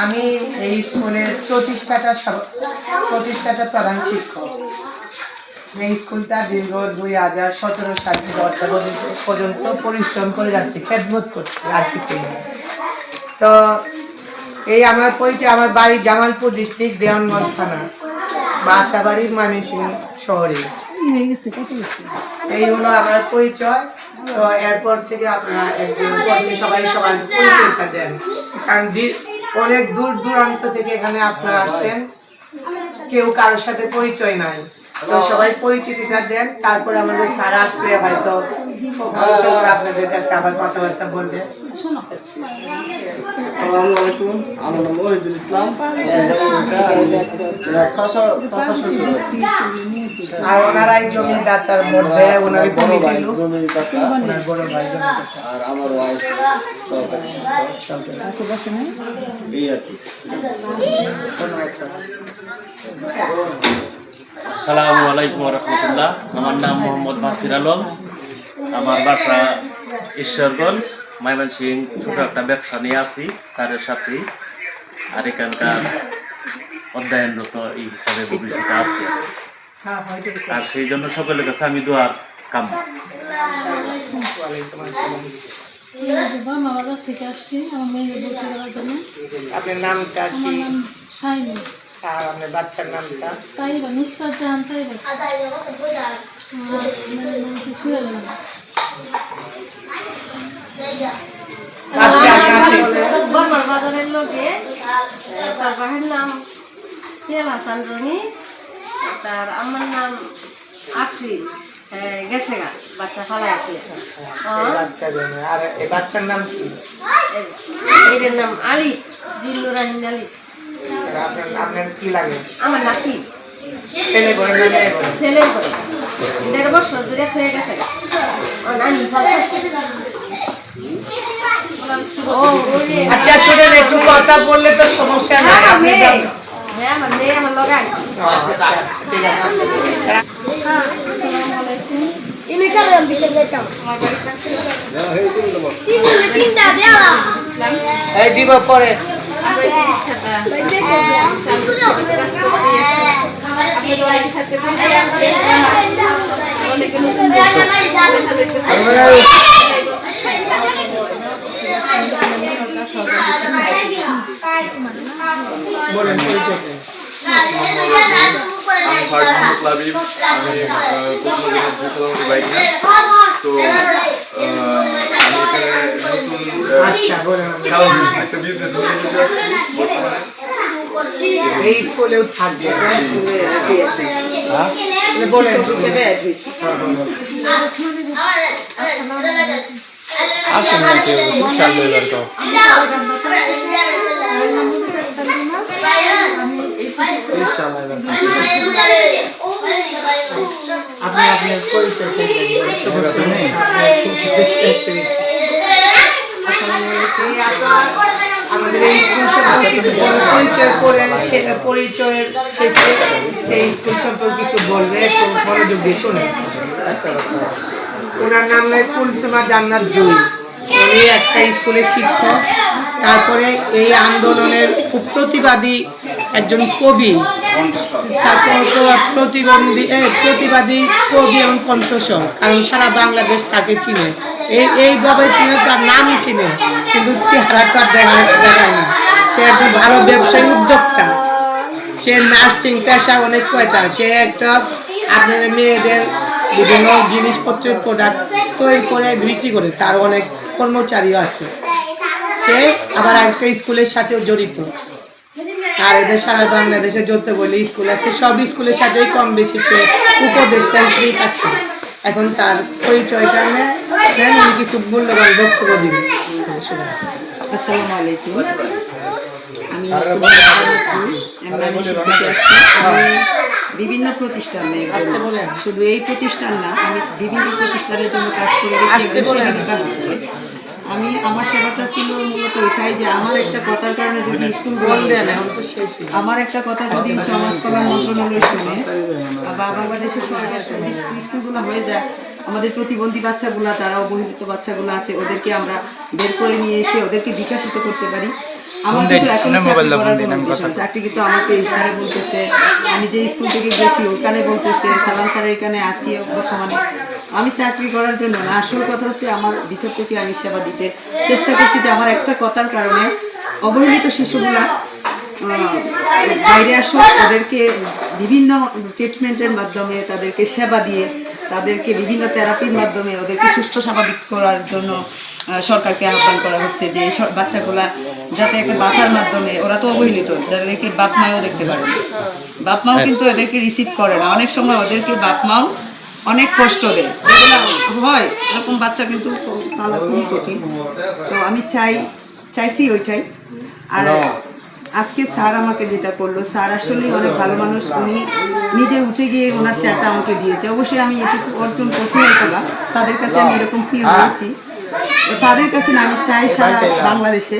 আমি এই স্কুলের প্রতিষ্ঠাতা প্রধান শিক্ষক। এই স্কুলটা দীর্ঘ 2017 সাল পর্যন্ত পরিশ্রম করে যাচ্ছি, খেদমত করছি, আর কিছুই না। তো এই আমার পরিচয়, আমার বাড়ি জামালপুর ডিস্ট্রিক্ট, দেওয়ানগঞ্জ থানা, বাসা বাড়ি ময়মনসিংহ শহরে। এই হলো আমার পরিচয়। তো এরপর থেকে আপনারা সবাই সবার পরিচয়টা দেন, কারণ অনেক দূর দূরান্ত থেকে এখানে আপনারা আসছেন, কেউ কারোর সাথে পরিচয় নাই। তো সবাই পরিচিতিটা দেন, তারপরে আমাদের স্যার আসলে হয়তো আপনাদের কাছে আবার কথাবার্তা বলবে। আসসালামু আলাইকুম, আমার নাম ওহিদুল ইসলাম। আর ওনারাই জমিদার মধ্যে ওনারই বড় ভাই, বড় ভাই, আর আমার ওয়াইফ এই আর কি। আসসালামু আলাইকুম রহমতুল্লাহ। আমার নাম মোহাম্মদ নাসির আলম। আমার বাসা ঈশ্বরগঞ্জ, ময়মনসিংহ। ছোট একটা ব্যবসা নিয়ে আছি স্যারের সাথে, আর এখানকার অধ্যয়নরত এই হিসাবে ভবিষ্যতে আছে, আর সেই জন্য সকলের কাছে আমি দোয়ার কাম। আপনার নামটা কি? আর আপনার বাচ্চার নামটা? তাইবা, নুসরাত জাহান তাইবা। বাজারের লোকে তার বাহের নাম পিয়াল হাসান রনি, তার আমার নাম আফরিন। গেছে গা বাচ্চা ফালাই আর এই বাচ্চার নাম কি? এটার নাম আলী, জিল্লুরাহিন আলী। আপনার কি লাগে? আমার নাতি ছেলে করে না মেয়ে করে? ছেলের করে 1.5 বছর ধরে হয়ে গেছে। আচ্ছা শুনেন, একটু কথা বললে তো সমস্যা নাই। হ্যাঁ আমার মেয়ে আমার লগে আছে। ঠিক আছে। এই দিব পরে। বলেন পরিচয়। আমি ফারুক লাবিব, আমি কোচবিহার বাইক। তো আমি এখানে নতুন একটা বিজনেস নিয়ে আসছি বর্তমানে। এই স্কুলেও থাকবে? বলেন। আসেন না কেউ, সাল এবার তো আপনি আপনার পরিচয় আমাদের এই স্কুল সম্পর্কে কিছু পরিচয়ের শেষে সেই স্কুল সম্পর্কে কিছু বলবে, একটু মনোযোগ দিয়ে শুনে। ওনার নাম কুলসুমা জান্নাত জুই। উনি একটা স্কুলের শিক্ষক, তারপরে এই আন্দোলনের খুব প্রতিবাদী একজন কবি, তারপর প্রতিবাদী কবি এবং কণ্ঠস্বর, কারণ সারা বাংলাদেশ তাকে চিনে। এইভাবে চিনে, তার নাম চিনে, কিন্তু চেহারা তার দেখায় না। সে একটা ভালো ব্যবসায়ী উদ্যোক্তা। সে নার্সিং পেশা অনেক কয়টা। সে একটা আপনাদের মেয়েদের বিভিন্ন জিনিসপত্রের প্রোডাক্ট তৈরি করে বিক্রি করে, তার অনেক কর্মচারীও আছে। সে আবার একটা স্কুলের সাথেও জড়িত। আর এদের সারা বাংলাদেশে যত বলে স্কুল আছে, সব স্কুলের সাথেই কম বেশি সে উপদেষ্টা হিসেবেই কাজ করে। এখন তার পরিচয়টা নেন, উনি কিছু মূল্যবান বক্তব্য দিবেন। আসসালামু আলাইকুম। আমি বিভিন্ন প্রতিষ্ঠানে, শুধু এই প্রতিষ্ঠান না, আমি বিভিন্ন প্রতিষ্ঠানের জন্য কাজ করে গেছি। আমি আমার সেবাটা ছিল মূলত এটাই যে আমার একটা কথার কারণে যদি স্কুল আমার একটা কথা যদি সমাজ কল্যাণ মন্ত্রণালয় শুনে বা বাংলাদেশের স্কুলগুলো হয়ে যায়, আমাদের প্রতিবন্ধী বাচ্চাগুলো, যারা অবহেলিত বাচ্চাগুলো আছে, ওদেরকে আমরা বের করে নিয়ে এসে ওদেরকে বিকাশিত করতে পারি। আমার কিন্তু এখন চাকরি কিন্তু আমাকে এই স্যারে বলতেছে, আমি যে স্কুল থেকে গেছি ওখানে বলতেছে, সালাম স্যার এখানে আসি বর্তমানে। আমি চাকরি করার জন্য না, আসল কথা হচ্ছে আমার ভিতর থেকে আমি সেবা দিতে চেষ্টা করছি যে আমার একটা কথার কারণে অবহেলিত শিশুগুলা বাইরে আসুক, ওদেরকে বিভিন্ন ট্রিটমেন্টের মাধ্যমে, তাদেরকে সেবা দিয়ে, তাদেরকে বিভিন্ন থেরাপির মাধ্যমে ওদেরকে সুস্থ স্বাভাবিক করার জন্য সরকারকে আহ্বান করা হচ্ছে যে এই বাচ্চাগুলা যাতে একটা বাচ্চার মাধ্যমে, ওরা তো অবহেলিত, যাদেরকে বাপ মাও দেখতে পারে, বাপ মাও কিন্তু এদেরকে রিসিভ করে না। অনেক সময় ওদেরকে বাপ মাও অনেক কষ্ট দেয়, যেগুলো হয় এরকম বাচ্চা কিন্তু পালা খুবই কঠিন। তো আমি চাইছি ওইটাই। আর আজকে স্যার আমাকে যেটা করলো, স্যার আসলে অনেক ভালো মানুষ। উনি নিজে উঠে গিয়ে ওনার চেয়ারটা আমাকে দিয়েছে। অবশ্যই আমি এটুকু অর্জন করছি হয়তো বা তাদের কাছে আমি এরকম ফিল হয়েছি। তাদের কাছে না, আমি চাই সারা বাংলাদেশে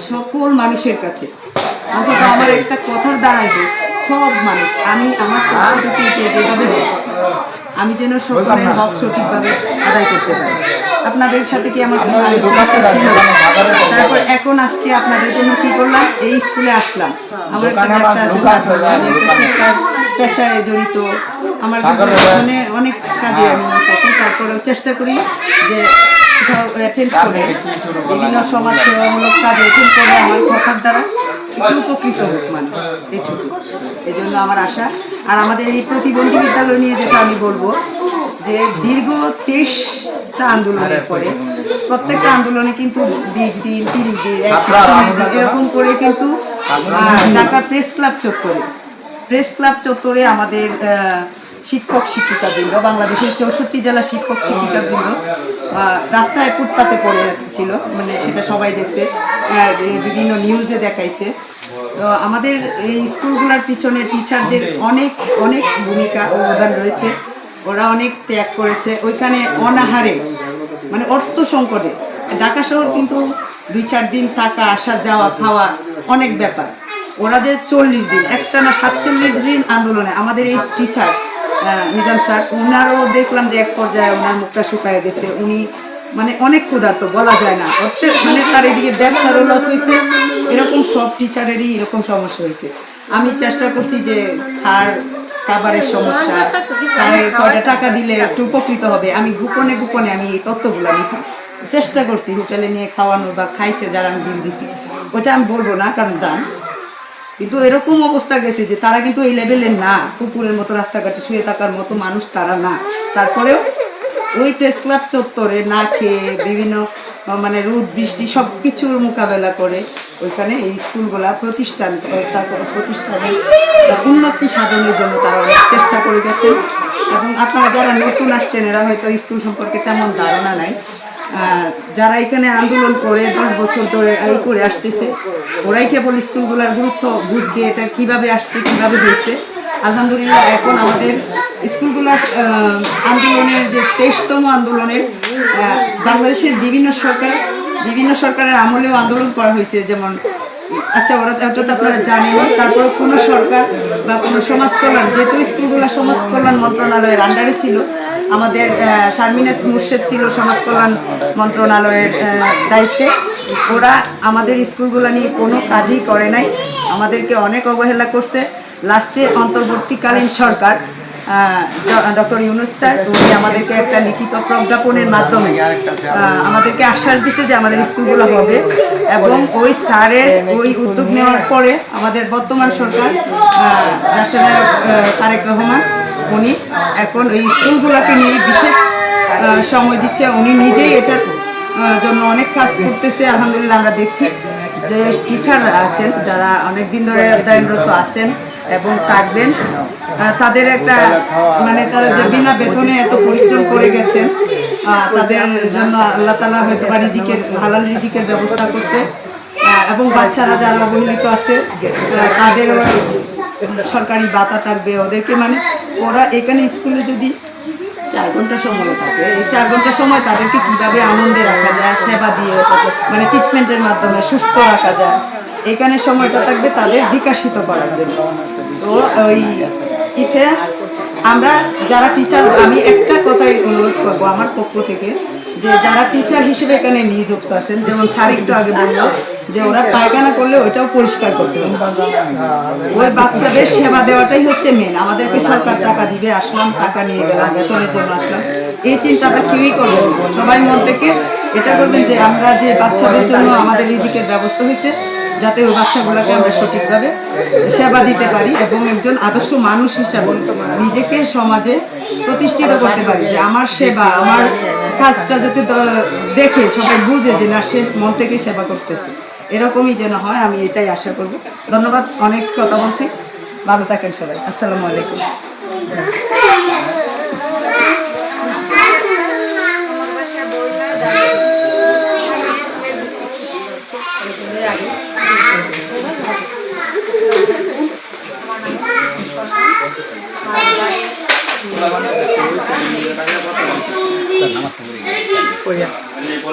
সকল মানুষের কাছে অন্তত আমার একটা কথার দ্বারাই হোক, সব মানুষ, আমি আমার পক্ষে যেভাবে হোক আমি যেন সকলের হক সঠিকভাবে আদায় করতে পারি। আপনাদের সাথে কি আমার কোনো ছিল? তারপর এখন আজকে আপনাদের জন্য কি করলাম, এই স্কুলে আসলাম। আমার একটা ব্যবসা আছে, আমি একটা শিক্ষার পেশায় জড়িত, আমার মানে অনেক কাজে আমি থাকি। তারপরেও চেষ্টা করি যে কোথাও অ্যাটেন্ড করে বিভিন্ন সমাজসেবামূলক কাজে অ্যাটেন্ড করে আমার কথার দ্বারা একটু উপকৃত হোক মানুষ, এইটুকু। এই জন্য আমার আশা। আর আমাদের এই প্রতিবন্ধী বিদ্যালয় নিয়ে যেটা আমি বলবো যে দীর্ঘ 23টা আন্দোলনের পরে প্রত্যেকটা আন্দোলনে কিন্তু 20 দিন, 30 দিন, এরকম করে কিন্তু ঢাকা প্রেস ক্লাব চত্বরে আমাদের শিক্ষক শিক্ষিকাবৃন্দ, বাংলাদেশের 64 জেলা শিক্ষক শিক্ষিকাবৃন্দ রাস্তায় ফুটপাতে পড়ে ছিল, মানে সেটা সবাই দেখছে, বিভিন্ন নিউজে দেখাইছে। তো আমাদের এই স্কুলগুলোর পিছনে টিচারদের অনেক অনেক ভূমিকা অবদান রয়েছে। ওরা অনেক ত্যাগ করেছে ওইখানে অনাহারে, মানে অর্থ সংকটে। ঢাকা শহর কিন্তু 2-4 দিন থাকা, আসা, যাওয়া, খাওয়া অনেক ব্যাপার। ওরা যে 40 দিন, একটা না 47 দিন আন্দোলনে, আমাদের এই টিচার নিজাম স্যার, ওনারও দেখলাম যে এক পর্যায়ে ওনার মুখটা শুকায় গেছে। উনি মানে অনেক ক্ষুধার্ত, বলা যায় না। অর্থের মানে তার এদিকে ব্যবসারও লস হয়েছে, এরকম সব টিচারেরই এরকম সমস্যা হয়েছে। আমি চেষ্টা করছি যে খাবারের সমস্যা, তারে কয়টা টাকা দিলে একটু উপকৃত হবে, আমি গোপনে আমি এই তথ্যগুলো নিতাম, চেষ্টা করছি হোটেলে নিয়ে খাওয়ানোর, বা খাইছে যারা আমি বিল দিছি, ওটা আমি বলবো না কারণ দাম। কিন্তু এরকম অবস্থা গেছে যে তারা কিন্তু এই লেভেলের না, কুকুরের মতো রাস্তাঘাটে শুয়ে থাকার মতো মানুষ তারা না। তারপরেও ওই প্রেস ক্লাব চত্বরে না খেয়ে বিভিন্ন মানে রোদ বৃষ্টি সব কিছুর মোকাবেলা করে ওইখানে এই স্কুলগুলা প্রতিষ্ঠানের উন্নতি সাধনের জন্য তারা অনেক চেষ্টা করে গেছে। এবং আপনারা যারা নতুন আসছেন, এরা হয়তো স্কুল সম্পর্কে তেমন ধারণা নাই। যারা এখানে আন্দোলন করে 10 বছর ধরে এই করে আসতেছে, ওরাই কেবল স্কুলগুলোর গুরুত্ব বুঝবে, এটা কিভাবে আসছে, কিভাবে হয়েছে। আলহামদুলিল্লাহ এখন আমাদের স্কুলগুলোর আন্দোলনের যে 23তম আন্দোলনের বাংলাদেশের বিভিন্ন সরকার বিভিন্ন সরকারের আমলেও আন্দোলন করা হয়েছে, যেমন আচ্ছা ওরা ওটা তো আপনারা জানেন, তারপর কোনো সরকার বা কোনো সমাজ কল্যাণ, যেহেতু স্কুলগুলো সমাজ কল্যাণ মন্ত্রণালয়ের আন্ডারে ছিল, আমাদের শারমিনাস মুর্শেদ ছিল সমাজ কল্যাণ মন্ত্রণালয়ের দায়িত্বে, ওরা আমাদের স্কুলগুলো নিয়ে কোনো কাজই করে নাই, আমাদেরকে অনেক অবহেলা করছে। লাস্টে অন্তর্বর্তীকালীন সরকার ডক্টর ইউনূস স্যার উনি আমাদেরকে একটা লিখিত প্রজ্ঞাপনের মাধ্যমে আমাদেরকে আশ্বাস দিচ্ছে যে আমাদের স্কুলগুলো হবে, এবং ওই স্যারের ওই উদ্যোগ নেওয়ার পরে আমাদের বর্তমান সরকার রাষ্ট্রনায়ক তারেক রহমান উনি এখন ওই স্কুলগুলোকে নিয়ে বিশেষ সময় দিচ্ছে। উনি নিজেই এটার জন্য অনেক কাজ করতেছে। আলহামদুলিল্লাহ আমরা দেখছি যে টিচাররা আছেন যারা অনেক দিন ধরে অধ্যয়নরত আছেন এবং থাকবেন, তাদের একটা মানে তারা যে বিনা বেতনে এত পরিশ্রম করে গেছেন, তাদের জন্য আল্লাহ তাআলা হয়তো বা রিজিকের হালাল রিজিকের ব্যবস্থা করছে, এবং বাচ্চারা যারা অবহেলিত আছে তাদেরও সরকারি ভাতা থাকবে ওদেরকে, মানে ওরা এখানে স্কুলে যদি 4 ঘন্টা সময় থাকে, এই 4 ঘন্টা সময় তাদেরকে কীভাবে আনন্দে রাখা যায়, সেবা দিয়ে মানে ট্রিটমেন্টের মাধ্যমে সুস্থ রাখা যায়, এখানে সময়টা থাকবে তাদের বিকাশিত করার জন্য। তো ওই ইতে আমরা যারা টিচার, আমি একটা কথাই অনুরোধ করবো আমার পক্ষ থেকে, যে যারা টিচার হিসেবে এখানে নিযুক্ত আছেন, যেমন স্যার একটু আগে বললো যে ওরা পায়খানা করলে ওইটাও পরিষ্কার করতে হবে, ওই বাচ্চাদের সেবা দেওয়াটাই হচ্ছে মেন। আমাদেরকে সরকার টাকা দিবে, আসলাম টাকা নিয়ে গেলাম, বেতনের জন্য আসলাম, এই চিন্তাটা কেউই করবেন না। সবাই মন থেকে এটা করবেন যে আমরা যে বাচ্চাদের জন্য আমাদের রিজিকের ব্যবস্থা হয়েছে, যাতে ওই বাচ্চাগুলোকে আমরা সঠিকভাবে সেবা দিতে পারি এবং একজন আদর্শ মানুষ হিসাবে নিজেকে সমাজে প্রতিষ্ঠিত করতে পারি, যে আমার সেবা আমার কাজটা যাতে দেখে সবাই বুঝে যে না সে মন থেকে সেবা করতেছে, এরকমই যেন হয়, আমি এটাই আশা করব। ধন্যবাদ, অনেক কথা বলছি, ভালো থাকেন সবাই, আসসালামু আলাইকুম।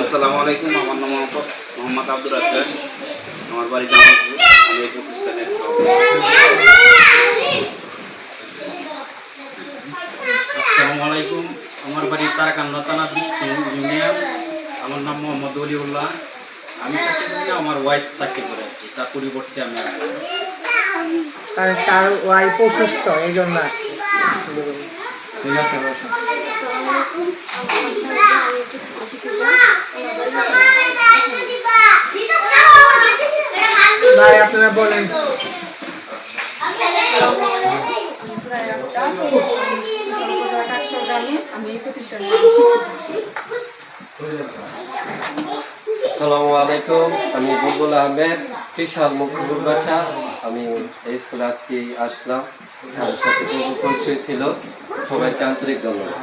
আসসালামু আলাইকুম, আমার নাম মোহাম্মদ আব্দুর রাজ্জাক, আমার বাড়ি জামালপুর, আমি এই প্রতিষ্ঠানের। আসসালামু আলাইকুম, আমার বাড়ি তারাকান্দা থানা বিষ্ণু ইউনিয়ন, আমার নাম মোহাম্মদ ওলিউল্লাহ, আমি চাকরি করি, আমার ওয়াইফ চাকরি করে আছি, তার পরিবর্তে আমি আসছি। তার ওয়াইফ অসুস্থ, এই জন্য আসছে। ঠিক আছে, ভাই আপনারা বলেন। আসসালামু আলাইকুম, আমি বুলবুল আহমেদ, টিচার মুকুল বাসা। আমি এই স্কুলে আজকে আসলাম, আমার সাথে পূর্ব পরিচয় ছিল, সবাইকে আন্তরিক ধন্যবাদ।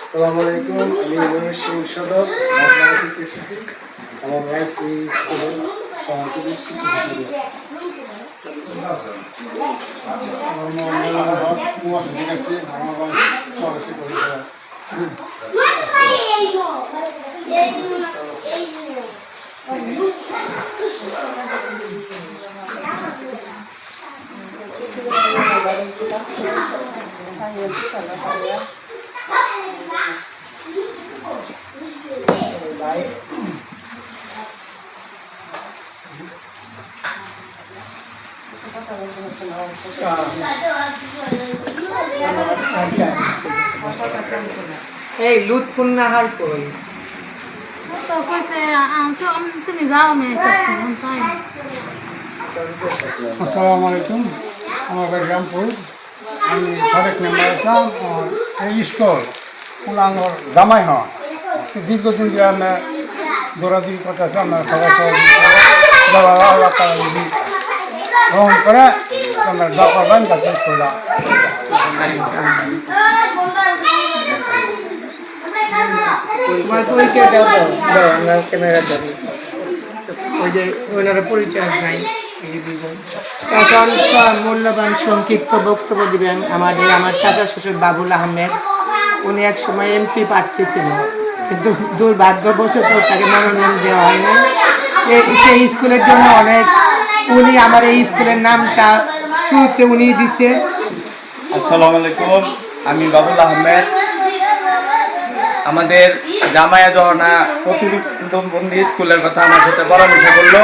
আসসালামু আলাইকুম, আমি ময়মনসিংহ সদর বাংলা থেকে এসেছি। আমার ওয়াইফ এই স্কুলের সভাপতি শিক্ষক হিসেবে আছে। আমার মনে আছে আমার ওয়াইফ সদস্য করে এই লুৎফুন্নাহার কই? তো কইছে তুমি যাও, আমি আইতাছি। আসসালামু আলাইকুম, আমার বাড়ি রামপুর, আমি সাবেক মেম্বার আছিলাম। এই স্কুল পুলানোর জামাই হয়, দীর্ঘদিন ধরে আমরা দৌড়াদৌড়ি করতেছি। আমরা সবাই গ্রহণ করে আমরা দরকার পাই যাতে করলাম। তোমার পরিচয়টা দাও, আমরা ক্যামেরা ধরি। ওই যে ওনারা পরিচয় নাই। এখন মূল্যবান সংক্ষিপ্ত বক্তব্য দিবেন আমার চাচা শ্বশুর বাবুল আহমেদ, উনি এক সময় এমপি প্রার্থী ছিল, কিন্তু দুর্ভাগ্যবশত তাকে মনোনয়ন দেওয়া হয়নি। সেই স্কুলের জন্য অনেক, উনি আমার এই স্কুলের নামটা শুরুতে উনি দিচ্ছে। আসসালামু আলাইকুম, আমি বাবুল আহমেদ। আমাদের জামায়া জহনা প্রতিবন্ধী স্কুলের কথা আমার সাথে পরামর্শ করলো,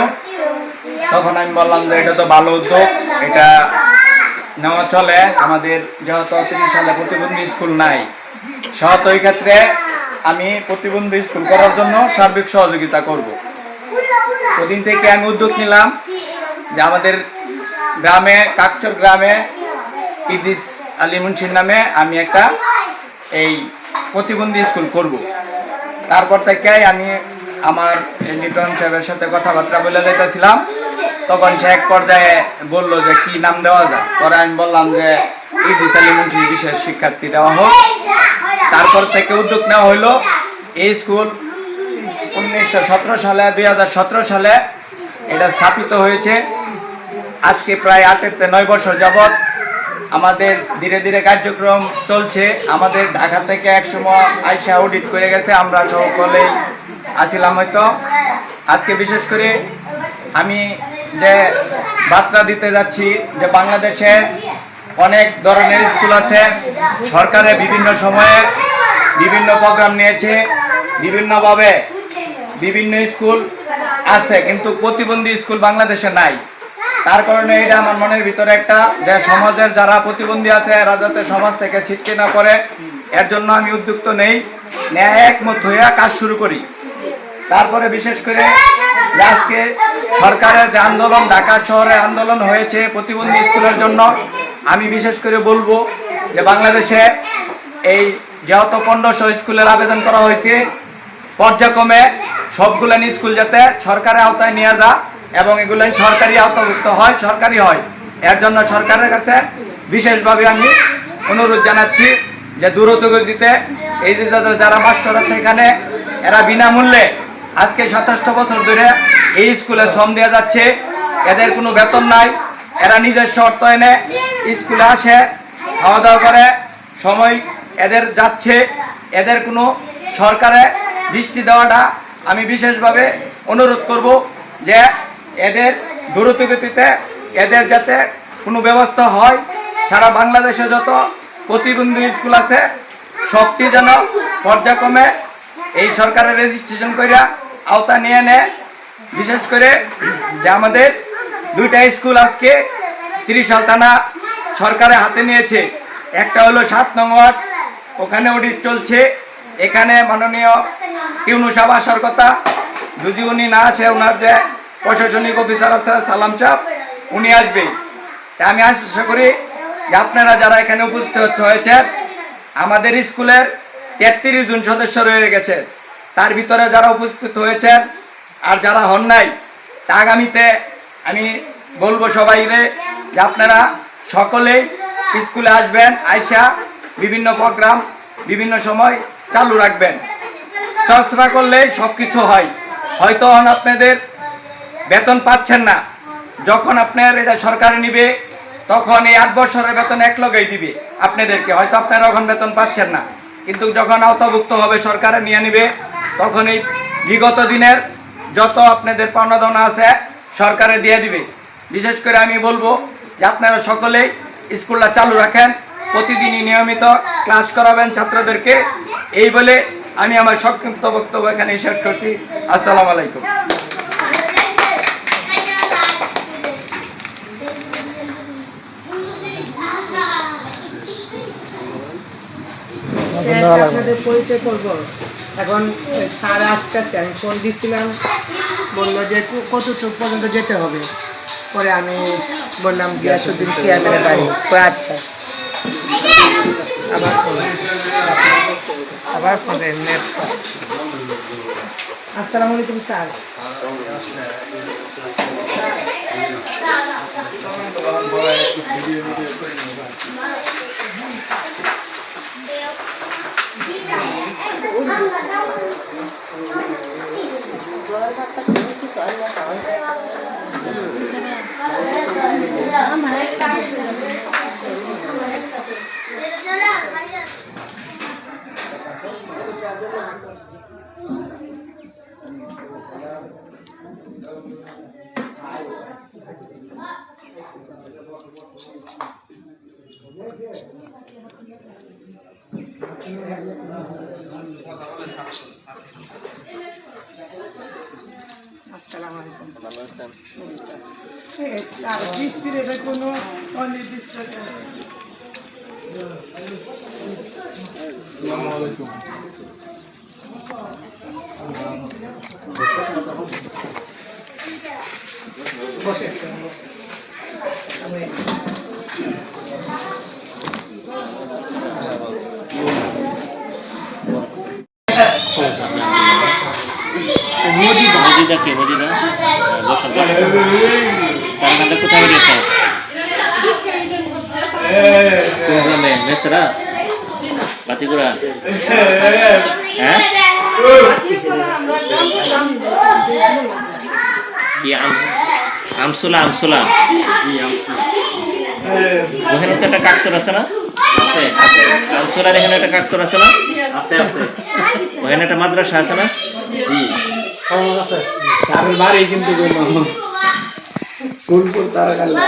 তখন আমি বললাম যে এটা তো ভালো উদ্যোগ, এটা নেওয়া চলে। আমাদের যেহেতু 30 সালে প্রতিবন্ধী স্কুল নাই, সেহেতু এই ক্ষেত্রে আমি প্রতিবন্ধী স্কুল করার জন্য সার্বিক সহযোগিতা করব। ওদিন থেকে আমি উদ্যোগ নিলাম যে আমাদের গ্রামে, কাকচর গ্রামে ইদিস আলী মুন্সির নামে আমি একটা এই প্রতিবন্ধী স্কুল করব। তারপর থেকে আমি আমার লিটন সাহেবের সাথে কথাবার্তা বলে যেতেছিলাম, তখন সে এক পর্যায়ে বললো যে কি নাম দেওয়া যায়। পরে আমি বললাম যে ইদিস আলী মুন্সি বিশেষ শিক্ষার্থী দেওয়া হোক। তারপর থেকে উদ্যোগ নেওয়া হলো। এই স্কুল 1917 সালে 2017 সালে এটা স্থাপিত হয়েছে। আজকে প্রায় 8-9 বছর যাবৎ আমাদের ধীরে ধীরে কার্যক্রম চলছে। আমাদের ঢাকা থেকে একসময় আইসা অডিট করে গেছে, আমরা সকলেই আসিলাম হয়তো। আজকে বিশেষ করে আমি যে বার্তা দিতে যাচ্ছি যে বাংলাদেশে অনেক ধরনের স্কুল আছে, সরকারে বিভিন্ন সময়ে বিভিন্ন প্রোগ্রাম নিয়েছে, বিভিন্নভাবে বিভিন্ন স্কুল আছে, কিন্তু প্রতিবন্ধী স্কুল বাংলাদেশে নাই। তার কারণে এটা আমার মনের ভিতরে একটা, যে সমাজের যারা প্রতিবন্ধী আছে এরা যাতে সমাজ থেকে ছিটকে না পড়ে, এর জন্য আমি উদ্যুক্ত নেই, একমত হইয়া কাজ শুরু করি। তারপরে বিশেষ করে আজকে সরকারের যে আন্দোলন, ঢাকা শহরে আন্দোলন হয়েছে প্রতিবন্ধী স্কুলের জন্য, আমি বিশেষ করে বলবো যে বাংলাদেশে এই যেহেতু 1500 স্কুলের আবেদন করা হয়েছে, পর্যায়ক্রমে সবগুলো স্কুল যাতে সরকারের আওতায় নিয়ে যা এবং এগুলো সরকারি আওতাভুক্ত হয়, সরকারি হয়, এর জন্য সরকারের কাছে বিশেষভাবে আমি অনুরোধ জানাচ্ছি যে দ্রুত গতিতে এই যে যারা মাস্টার আছে এখানে, এরা বিনামূল্যে আজকে 27 বছর ধরে এই স্কুলে শ্রম দেওয়া যাচ্ছে। এদের কোনো বেতন নাই, এরা নিজস্ব অর্থায়নে স্কুলে আসে, খাওয়া দাওয়া করে, সময় এদের যাচ্ছে। এদের কোনো সরকারে দৃষ্টি দেওয়াটা আমি বিশেষভাবে অনুরোধ করব যে এদের দ্রুতগতিতে এদের যাতে কোনো ব্যবস্থা হয়। সারা বাংলাদেশে যত প্রতিবন্ধী স্কুল আছে সবটি যেন পর্যায়ক্রমে এই সরকারের রেজিস্ট্রেশন করিয়া আওতা নিয়ে নেয়। বিশেষ করে যে আমাদের 2টা স্কুল আজকে 30 সাল থানা সরকারের হাতে নিয়েছে। একটা হলো 7 নং ওয়ার্ড, ওখানে অডিট চলছে। এখানে মাননীয় ইউনূস সাহেব আসার কথা, যদি উনি না আসে, ওনার যে প্রশাসনিক অফিসার আছে সালাম চাপ, উনি আসবে। তাই আমি আশা করি যে আপনারা যারা এখানে উপস্থিত হয়েছেন, আমাদের স্কুলের 33 জন সদস্য রয়ে গেছে, তার ভিতরে যারা উপস্থিত হয়েছেন আর যারা হন নাই, তা আগামীতে আমি বলবো সবাইরে যে আপনারা সকলেই স্কুলে আসবেন, আইসা বিভিন্ন প্রোগ্রাম বিভিন্ন সময় চালু রাখবেন। চর্চা করলেই সব কিছু হয়। হয়তো আপনাদের বেতন পাচ্ছেন না, যখন আপনার এটা সরকারে নিবে তখন এই 8 বছরের বেতন এক লগেই দিবে আপনাদেরকে। হয়তো আপনারা এখন বেতন পাচ্ছেন না, কিন্তু যখন আওতাভুক্ত হবে সরকারে নিয়ে নিবে, তখন এই বিগত দিনের যত আপনাদের পাওনা দাওনা আছে সরকারে দিয়ে দিবে। বিশেষ করে আমি বলবো যে আপনারা সকলেই স্কুলটা চালু রাখেন, প্রতিদিনই নিয়মিত ক্লাস করাবেন ছাত্রদেরকে। এই বলে আমি আমার সংক্ষিপ্ত বক্তব্য এখানে শেষ করছি। আসসালামু আলাইকুম। আপনাদের পরিচয় করবো। এখন স্যার আসতেছে, আমি ফোন দিচ্ছিলাম, বললো যে কতটুকু পর্যন্ত যেতে হবে। পরে আমি বললাম গিয়াসুদ্দিন চেয়ারম্যানের বাড়ি। আচ্ছা, আবার ফোন নেট। আসসালামু আলাইকুম স্যার। আসসালামু আলাইকুম। আর বৃষ্টির এটা কোনো অনির্দিষ্ট বসে মজিদা কে মজিদা কারখানা কোথায় বেরিয়েছে কোন গ্রামে মেসরা বাতিগুড়া হ্যাঁ কি আমসুলা আমসুলা ওখানে তো একটা কাকসর আছে না আছে আমসুলার এখানে একটা কাকসর আছে না আছে আছে ওখানে একটা মাদ্রাসা আছে না জি বাড়ি কিন্তু ফুলপুর তারাকান্দা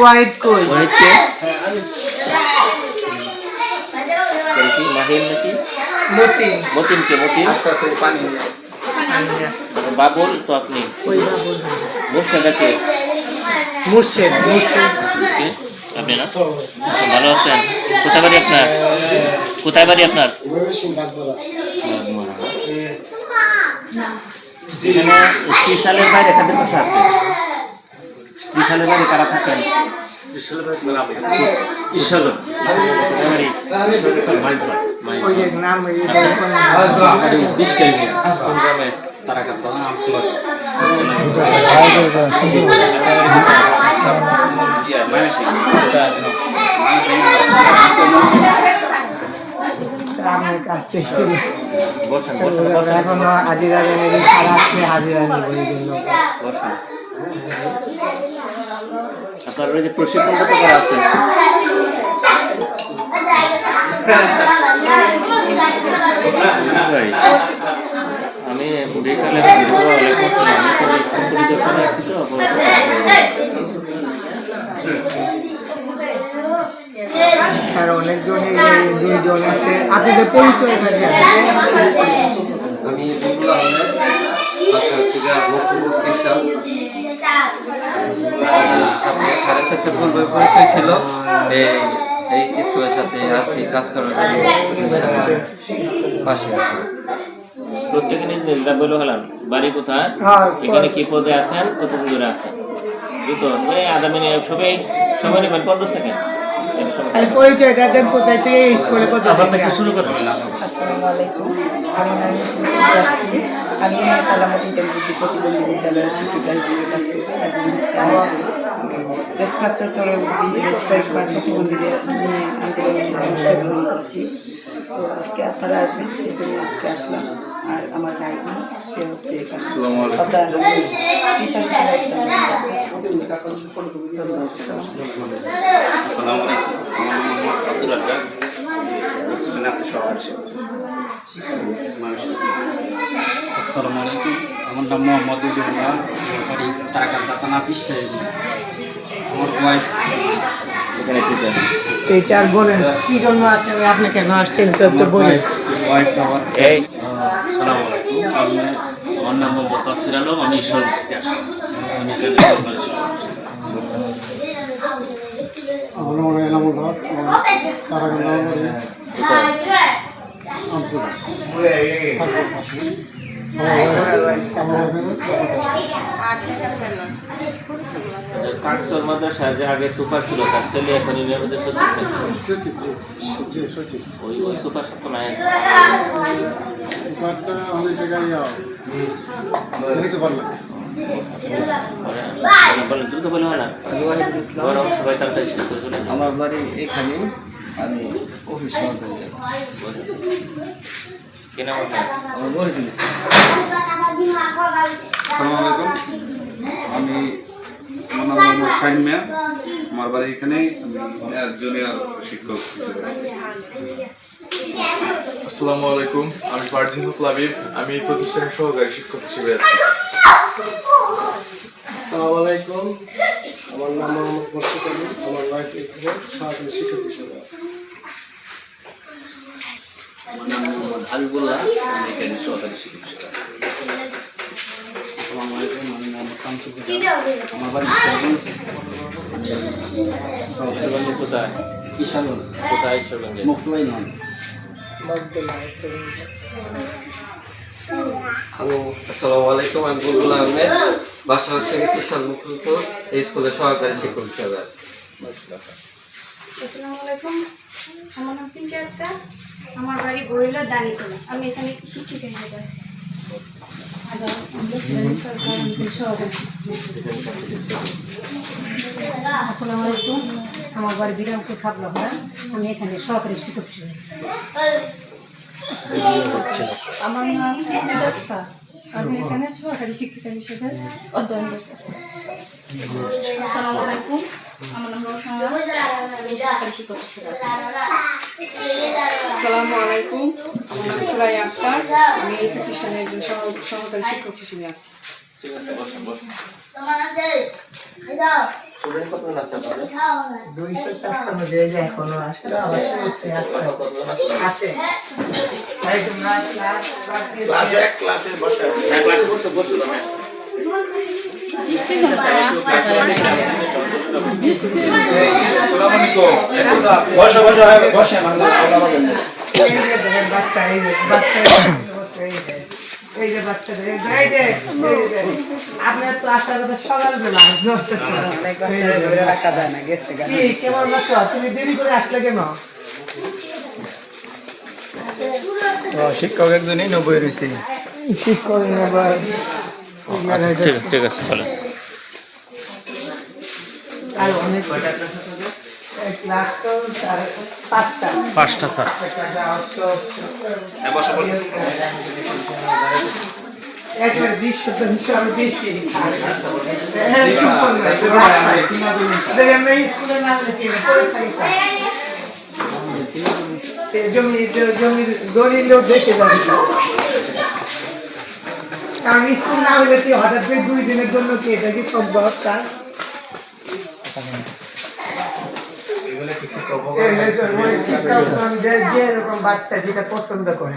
ওয়াহিদ কই ওয়াহিদকে কি মাহিল নাকি মতিন মতিনকে মতিন পানি বাবুল তো আপনি ওই বাবুল মুর্শিদাকে মুর্শিদ কে? আপনি না ভালো আছেন কোথায় বাড়ি আপনার কোথায় বাড়ি আপনার এখানে ত্রিশালের বাইরে কাদের পাশে আছে ত্রিশালের বাইরে কারা থাকেন ওই যে নাম আমার কাছে এখনো হাজিরা হাজিরা নিবই জন্য আপনার ওই যে প্রশিক্ষণটা তো করা আছে আমি বিকালে আর অনেকজনই দুইজন আছে আপনাদের পরিচয় থাকে আমি বুলবুল আহমেদ বাসা হচ্ছে স্যারের সাথে পূর্বে পরিচয় ছিল এই স্কুলের সাথে আছি কাজ করার জন্য পাশে আছি প্রত্যেকে নিজ নিজ বলে হলাম বাড়ি কোথায় এখানে কি পদে আছেন কতদিন ধরে আছেন দুটো এই আধা মিনিট সবাই সময় নেবেন 15 সেকেন্ড পরিচয়টা দেন কোথায় থেকে স্কুলে কোথায় থেকে শুরু করেন আসসালামু আলাইকুম। আমি নারী আসছি। আমি সালামতি জনবুদ্ধি প্রতিবন্ধী বিদ্যালয়ের শিক্ষিকা হিসেবে কাজ করি। রেস্তার চত্বরে বেশ কয়েকবার প্রতিবন্ধীদের নিয়ে আন্দোলনে অংশগ্রহণ করছি। তো আজকে আপনারা আসবেন সেই জন্য আজকে আসলাম। আর আমার ভাই সে হচ্ছে টিচার আসসালামু আলাইকুম, আমার নাম মোহাম্মদ উলিউল্লাহ, আমার বাড়ি তারাকান্দা থানা পিস্টাই। আমার ওয়াইফ এখানে টিচার টিচার বলেন কি জন্য আসেন আপনি কেন আসছেন তো বলেন ওয়াইফ আমার এই আসসালামু আলাইকুম আমার নাম মোহাম্মদ বাসির আলম আমি ঈশ্বর থেকে আসলাম আমি এখানে সরকারি আমার নাম এনামুল হক তারাকান্দা কাকসর মাদ্রাসা যে আগে সুপার ছিল তার ছেলে এখন নিয়মিত সচিব ওই সুপার সব নাই বলেন দ্রুত বলে না সবাই তাড়াতাড়ি শেষ করে চলে আমার বাড়ি এখানে, আমি অফিস সহকারী আছি। কি নাম আপনার? আমার ওয়াহিদুল ইসলাম। আসসালামু আলাইকুম, আমি আমার নাম মোহাম্মদ শাহিন মিয়া, আমার বাড়ি এখানে, আমি জুনিয়র শিক্ষক হিসেবে আছি। আসসালামু আলাইকুম, আমি ফারদিন হক লাবিব। আমি এই প্রতিষ্ঠানের সহকারী শিক্ষক হিসেবে আছি। আসসালামু আলাইকুম, আমার নাম মোহাম্মদ মোর্শেদ আলী। আমার ওয়াইফ এখানে সহকারী শিক্ষক হিসেবে আছে। আমার নাম মোহাম্মদ হাবিবুল্লাহ, আমি এখানে সহকারী শিক্ষক হিসেবে আছি। আসসালামু আলাইকুম, আমি মোহাম্মদ শামসুল হুদা। আমার বাড়ি কিশোরগঞ্জ। সহকারী বাড়ি কোথায়? কিশোরগঞ্জ কোথায়? ঈশ্বরগঞ্জে। মুক্তলাই নন। হ্যালো, আসসালামু আলাইকুম, আমি বুলবুল আহমেদ, বাসা হচ্ছে কিশোর মুখপুর, এই স্কুলের সহকারী শিক্ষক হিসেবে আছি। আসসালামু আলাইকুম, আমার নাম পিঙ্কি আক্তার, আমার বাড়ি বরিলার দানিতলা, আমি এখানে শিক্ষিকা হিসেবে আছি। আসসালামু আলাইকুম, আমার বাড়ি বিরামপুর খাবলা, আমি এখানে সহকারী শিক্ষক হিসেবে আছি। আমার নাম দত্তা, আমি এখানে সহকারী শিক্ষিকা হিসেবে অধ্যয়ন করছি। আসসালামু আলাইকুম, আমার নাম রোশনা, আমি সহকারী শিক্ষক হিসেবে আছি। আসসালামু আলাইকুম, আমার নাম সুরাইয়া আক্তার, আমি এই প্রতিষ্ঠানের একজন সহকারী শিক্ষক হিসেবে আছি। ঠিক আছে, বসেন বসেন। স্টুডেন্ট কতজন আছে আপনাদের? 256 যে এখনো আসলে আবার শুনছে আসলে কতজন আছে? আছে এই তোমরা ক্লাস ক্লাসে বসে। হ্যাঁ, ক্লাসে বসে বসে তুমি। বসে বসে বসে বাচ্চা এই যে বাচ্চাদের আপনার তো আসার কথা সকালবেলা কেমন বাচ্চা তুমি দেরি করে আসলে কেন? শিক্ষক একজনই 90 রয়েছে। শিক্ষক ঠিক আছে, চলো। আর অনেক ক্লাস তো 5টা স্যার। বসে বসে। একবার 20% আরো বেশি স্কুলে না হলে কি করে থাকি জমির দলিল দেখে যাবে, কারণ স্কুল না হলে কি হঠাৎ করে 2 দিনের জন্য কি এটা কি সম্ভব? তার যেরকম বাচ্চা যেটা পছন্দ করে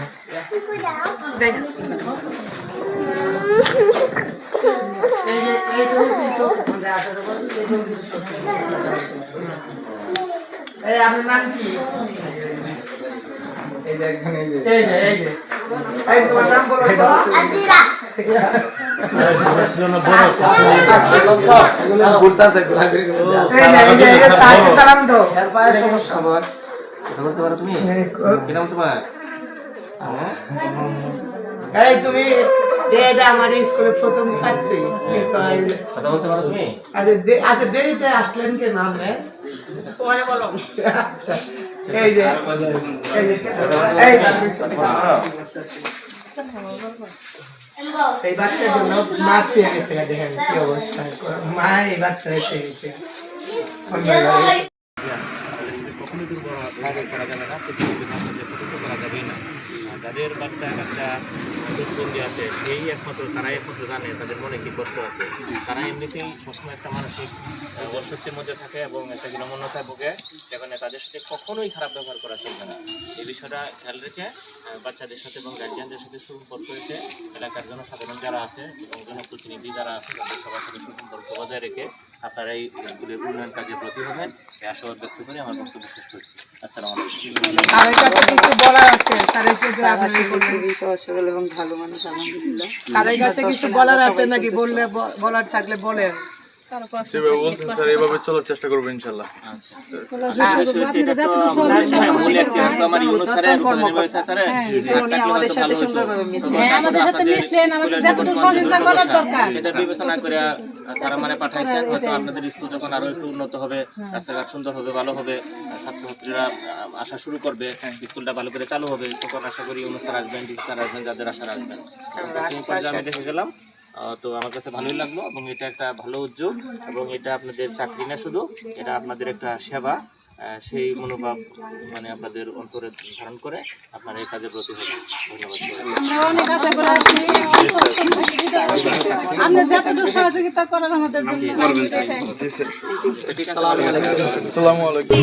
আপনার নাম কি? তোমার নাম বলো। সালাম দো। সমস্যা আমার বলতে পারো তুমি? কি নাম তোমার? এই তুমি আমার স্কুলে প্রথম ছাত্রী, কথা বলতে পারো তুমি? আচ্ছা দেরিতে আসলেন কেন আপনি? আচ্ছা এই যে এই বাচ্চার জন্য মা পেয়ে গেছে, দেখেন কি অবস্থা, মা এই বাচ্চা রেখে গেছে। যাদের বাচ্চা কাচ্চা প্রতিবন্ধী আছে সেই একমাত্র তারাই একমাত্র জানে তাদের মনে কি কষ্ট আছে। তারা এমনিতেই সবসময় একটা মানসিক অস্বস্তির মধ্যে থাকে এবং একটা বিনম্রতায় ভোগে, যেখানে তাদের সাথে কখনোই খারাপ ব্যবহার করা চলবে না। এই বিষয়টা খেয়াল রেখে বাচ্চাদের সাথে এবং গার্জিয়ানদের সাথে সুসম্পর্ক রেখে এলাকার জনসাধারণ যারা আছে এবং জনপ্রতিনিধি যারা আছে তাদের সবার সাথে সুসম্পর্ক বজায় রেখে আপনারা এই স্কুলের উন্নয়ন কাজে ব্রতী হবেন, এই আশাবাদ ব্যক্ত করে আমার বক্তব্য শেষ করছি। আসসালামু এবং ভালো মানুষ আলহামদুলিল্লাহ। তাদের কাছে কিছু বলার আছে নাকি? বললে বলার থাকলে বলেন। যেভাবে বলছেন স্যার এভাবে চলার চেষ্টা করবো ইনশাল্লাহ। বিবেচনা করে তারা মানে পাঠাইছেন, হয়তো আপনাদের স্কুল যখন আরো একটু উন্নত হবে, রাস্তাঘাট সুন্দর হবে, ভালো হবে, ছাত্রছাত্রীরা আসা শুরু করবে, স্কুলটা ভালো করে চালু হবে, তখন আশা করি অনুসার আসবেন, ডিসি স্যার আসবেন, যাদের আশা রাখবেন। আমি দেখে গেলাম তো আমার কাছে ভালোই লাগলো এবং এটা একটা ভালো উদ্যোগ এবং এটা আপনাদের চাকরি না শুধু, এটা আপনাদের একটা সেবা, সেই মনোভাব মানে আপনাদের অন্তরে ধারণ করে আপনারা এই কাজের প্রতি হবেন। ধন্যবাদ। আমরা অনেক আশা করে আছি আপনি যতটুকু সহযোগিতা করার আমাদের জন্য আসসালামু আলাইকুম।